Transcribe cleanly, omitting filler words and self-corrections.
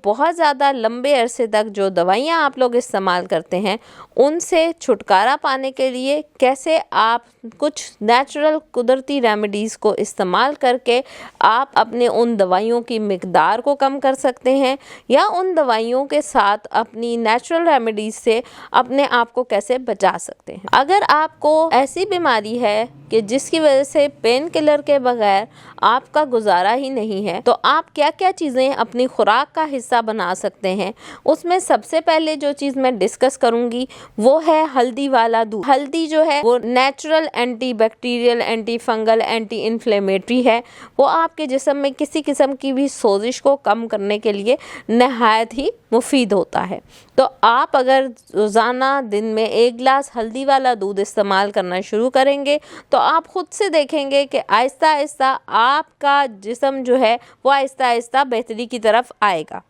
बहुत ज़्यादा लंबे अरसे तक जो दवाइयाँ आप लोग इस्तेमाल करते हैं उनसे छुटकारा पाने के लिए कैसे आप कुछ नेचुरल कुदरती रेमेडीज़ को इस्तेमाल करके आप अपने उन दवाइयों की मिकदार को कम कर सकते हैं, या उन दवाइयों के साथ अपनी नेचुरल रेमेडीज़ से अपने आप को कैसे बचा सकते हैं। अगर आपको ऐसी बीमारी है कि जिसकी वजह से पेन किलर के बगैर आपका गुजारा ही नहीं है, तो आप क्या क्या चीज़ें अपनी खुराक का हिस्सा बना सकते हैं। उसमें सबसे पहले जो चीज़ मैं डिस्कस करूंगी वो है हल्दी वाला दूध। हल्दी जो है वो natural anti bacterial, anti fungal, anti inflammatory है। वो आपके जिस्म में किसी किस्म की भी सोजिश को कम करने के लिए नहायत ही मुफीद होता है। तो आप अगर रोज़ाना दिन में 1 गिलास हल्दी वाला दूध इस्तेमाल करना शुरू करेंगे तो आप खुद से देखेंगे कि आहिस्ता आहिस्ता आपका जिस्म जो है वो आहिस्ता आहिस्ता बेहतरी की तरफ आएगा।